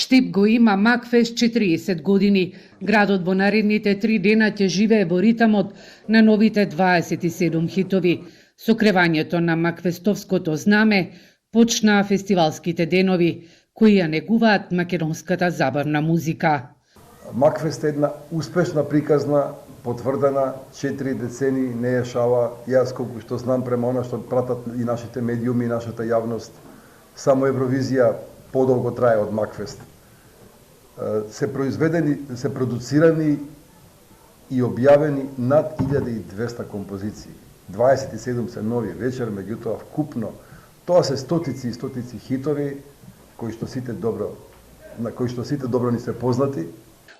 Штип го има Макфест 40 години. Градот во наредните 3 дена ќе живее во ритамот на новите 27 хитови. Со кревањето на Макфестовското знаме почнаа фестивалските денови, кои ја негуваат македонската забавна музика. Макфест е една успешна приказна, потврдена 4 децени, не е шала. Јас колку што знам према она што пратат и нашите медиуми, и нашата јавност, само Евровизија подолго трае од Макфест. Се произведени, се продуцирани и објавени над 1200 композиции. 27 се нови вечер, меѓутоа вкупно тоа се стотици и стотици хитови на кои што сите добро ни се познати.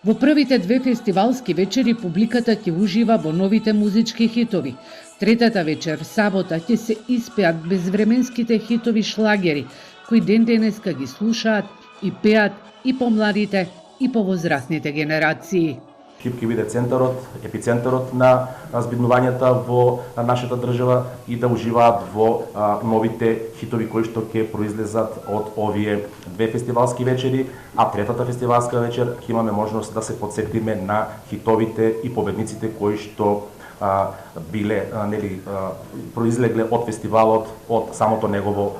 Во првите 2 фестивалски вечери публиката ќе ужива во новите музички хитови. Третата вечер, сабота, ќе се испеат безвременските хитови шлагери, кои ден денеска ги слушаат и пеат и помладите и повозрастните генерации. Штип ќе биде центарот, епицентарот на збиднувањата во нашата држава и да уживаат во новите хитови кои што ќе произлезат од овие 2 фестивалски вечери, а третата фестивалска вечер ќе имаме можност да се потсетиме на хитовите и победниците кои што биле произлегле од фестивалот од самото негово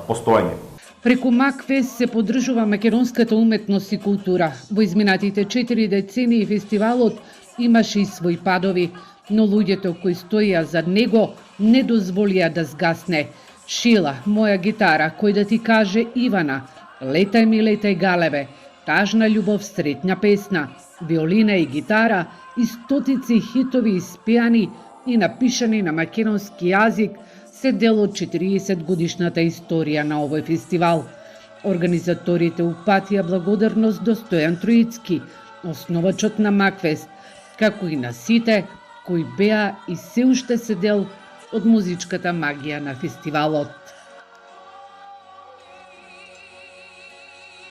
постоење. Преку Макфест се поддржува македонската уметност и култура. Во изминатите 4 децении фестивалот имаше и своји падови, но луѓето кои стоија зад него не дозволија да згасне. Шила, моја гитара, кој да ти каже Ивана, летај ми летај галебе, тажна љубов, сретња песна, виолина и гитара и стотици хитови испеани и напишани на македонски јазик се дел од 40 годишната историја на овој фестивал. Организаторите упатија благодарност до Стојан Троицки, основачот на Макфест, како и на сите кои беа и се уште се дел од музичката магија на фестивалот.